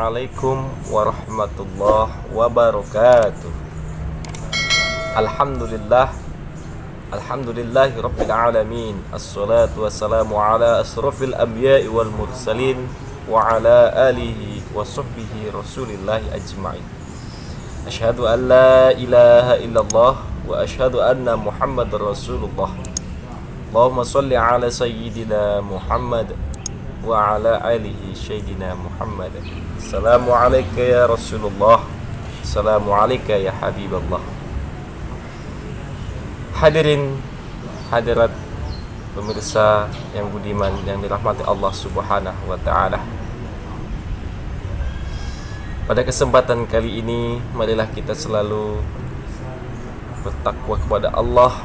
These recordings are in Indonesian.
Assalamualaikum warahmatullahi wabarakatuh. Alhamdulillahi rabbil alamin. Assalatu wassalamu ala asrafil anbiya'i wal mursalin wa ala alihi wa sahbihi rasulillahi ajma'in. Asyhadu an la ilaha illallah wa asyhadu anna Muhammadar Rasulullah. Allahumma shalli ala sayyidina Muhammad wa ala alihi sayyidina Muhammad. Assalamu alayka ya Rasulullah. Assalamu alayka ya Habiballah. Hadirin hadirat pemirsa yang budiman yang dirahmati Allah Subhanahu wa taala. Pada kesempatan kali ini marilah kita selalu bertakwa kepada Allah,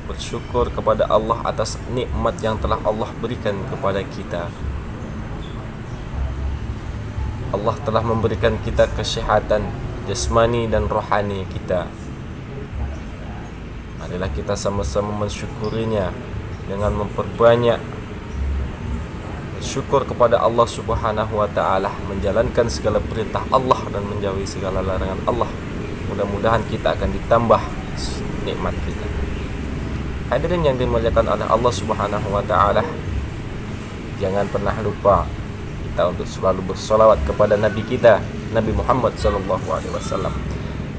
bersyukur kepada Allah atas nikmat yang telah Allah berikan kepada kita. Allah telah memberikan kita kesehatan jasmani dan rohani kita. Marilah kita sama-sama mensyukurinya dengan memperbanyak syukur kepada Allah Subhanahu wa taala, menjalankan segala perintah Allah dan menjauhi segala larangan Allah. Mudah-mudahan kita akan ditambah nikmat kita. Hadirin yang dimuliakan oleh Allah Subhanahu wa taala, jangan pernah lupa kita untuk selalu bersolawat kepada Nabi kita, Nabi Muhammad SAW.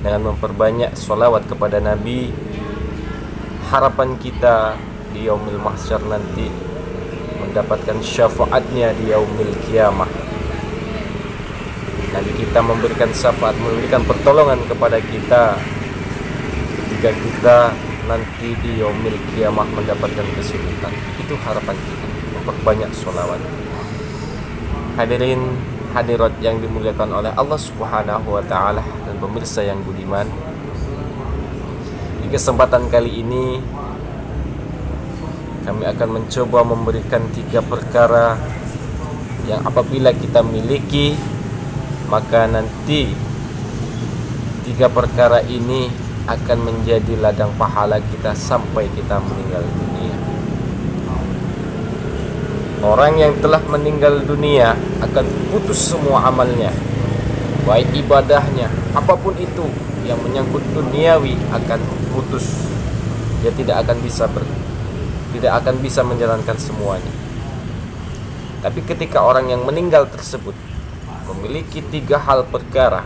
Dengan memperbanyak solawat kepada Nabi, harapan kita di yaumil mahsyar nanti mendapatkan syafaatnya di yaumil kiamah. Nabi kita memberikan syafaat, memberikan pertolongan kepada kita ketika kita nanti di yaumil kiamah mendapatkan kesulitan. Itu harapan kita, memperbanyak sholawat. Hadirin hadirat yang dimuliakan oleh Allah Subhanahu wa taala dan pemirsa yang budiman, di kesempatan kali ini kami akan mencoba memberikan 3 perkara yang apabila kita miliki, maka nanti 3 perkara ini akan menjadi ladang pahala kita sampai kita meninggal dunia. Orang yang telah meninggal dunia akan putus semua amalnya, baik ibadahnya, apapun itu yang menyangkut duniawi akan putus. Dia tidak akan bisa menjalankan semuanya. Tapi ketika orang yang meninggal tersebut memiliki 3 hal perkara,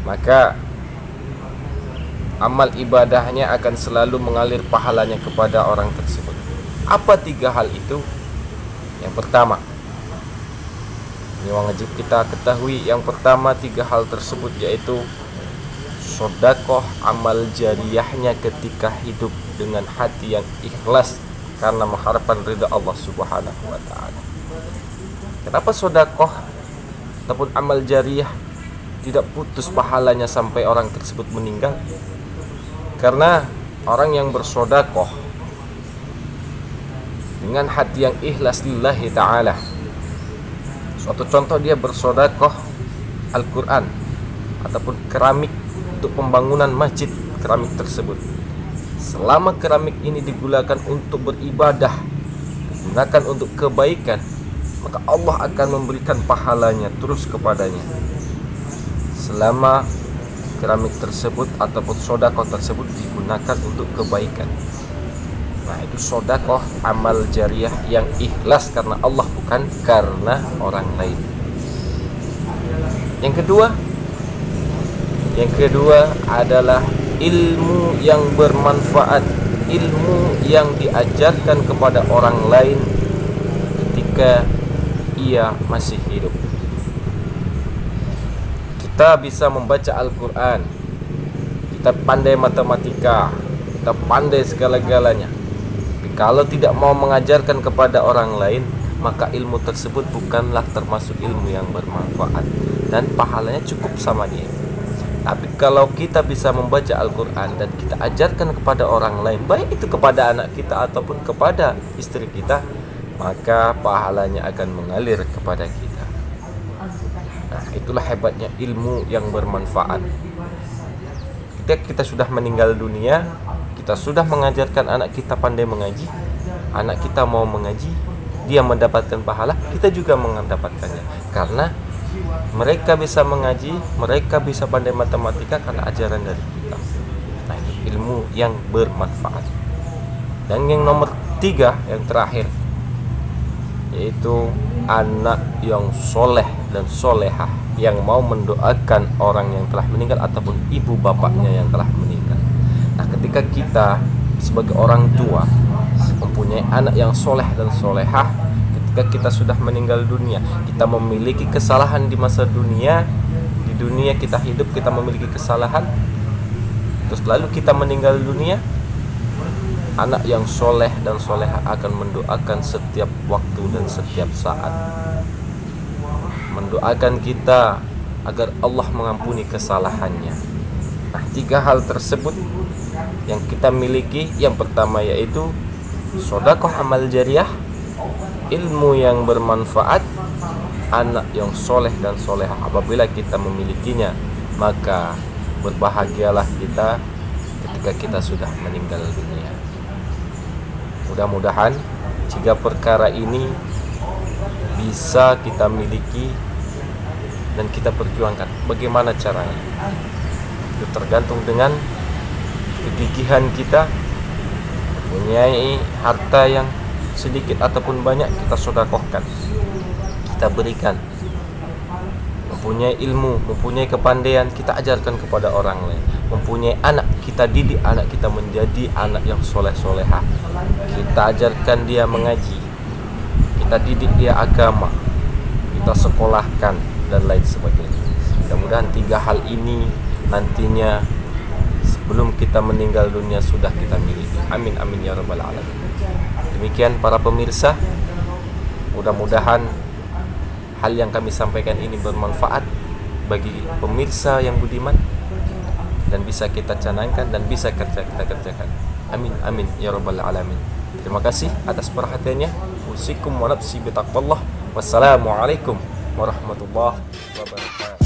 maka amal ibadahnya akan selalu mengalir pahalanya kepada orang tersebut. Apa 3 hal itu? Yang pertama, ini wajib kita ketahui, yang pertama 3 hal tersebut yaitu sedekah amal jariyahnya ketika hidup dengan hati yang ikhlas karena mengharapkan ridha Allah Subhanahu wa taala. Kenapa sedekah ataupun amal jariyah tidak putus pahalanya sampai orang tersebut meninggal? Karena orang yang bersedekah dengan hati yang ikhlas lillahi ta'ala, suatu contoh dia bersedekah Al-Quran ataupun keramik untuk pembangunan masjid keramik tersebut. Selama keramik ini digunakan untuk beribadah, digunakan untuk kebaikan, maka Allah akan memberikan pahalanya terus kepadanya. Selama keramik tersebut ataupun sedekah tersebut digunakan untuk kebaikan. Nah, itu sedekah amal jariyah yang ikhlas karena Allah, bukan karena orang lain. Yang kedua adalah ilmu yang bermanfaat, ilmu yang diajarkan kepada orang lain ketika ia masih hidup. Kita bisa membaca Al-Quran, kita pandai matematika, kita pandai segala-galanya. Tapi kalau tidak mau mengajarkan kepada orang lain, maka ilmu tersebut bukanlah termasuk ilmu yang bermanfaat dan pahalanya cukup sama dia. Tapi kalau kita bisa membaca Al-Quran dan kita ajarkan kepada orang lain, baik itu kepada anak kita ataupun kepada istri kita, maka pahalanya akan mengalir kepada kita. Nah, itulah hebatnya ilmu yang bermanfaat. Ketika kita sudah meninggal dunia, kita sudah mengajarkan anak kita pandai mengaji, anak kita mau mengaji, dia mendapatkan pahala, kita juga mendapatkannya. Karena Mereka bisa mengaji, mereka bisa pandai matematika karena ajaran dari kita. Nah, itu ilmu yang bermanfaat. Dan yang nomor 3, yang terakhir, yaitu anak yang soleh dan solehah, yang mau mendoakan orang yang telah meninggal ataupun ibu bapaknya yang telah meninggal. Nah, ketika kita sebagai orang tua mempunyai anak yang soleh dan solehah, ketika kita sudah meninggal dunia, kita memiliki kesalahan di masa dunia, di dunia kita hidup kita memiliki kesalahan, terus lalu kita meninggal dunia, anak yang soleh dan solehah akan mendoakan setiap waktu dan setiap saat, mendoakan kita agar Allah mengampuni kesalahannya. Nah, 3 hal tersebut yang kita miliki. Yang pertama yaitu sedekah amal jariah, ilmu yang bermanfaat, anak yang soleh dan solehah. Apabila kita memilikinya, maka berbahagialah kita ketika kita sudah meninggal dunia. Mudah-mudahan 3 perkara ini bisa kita miliki dan kita perjuangkan. Bagaimana caranya? Itu tergantung dengan kegigihan kita. Mempunyai harta yang sedikit ataupun banyak, kita sedekahkan, kita berikan. Mempunyai ilmu, mempunyai kepandaian, kita ajarkan kepada orang lain. Mempunyai anak, kita didik anak kita menjadi anak yang soleh-solehah. Kita ajarkan dia mengaji, kita didik dia agama, kita sekolahkan, dan lain sebagainya. Mudah-mudahan 3 hal ini nantinya sebelum kita meninggal dunia sudah kita miliki. Amin amin ya rabbal alamin. Demikian para pemirsa, mudah-mudahan hal yang kami sampaikan ini bermanfaat bagi pemirsa yang budiman dan bisa kita canangkan dan bisa kita kerjakan. Amin amin ya rabbal alamin. Terima kasih atas perhatiannya. Usikum wa nafsi bitaqwallah. Wassalamualaikum warahmatullahi wabarakatuh.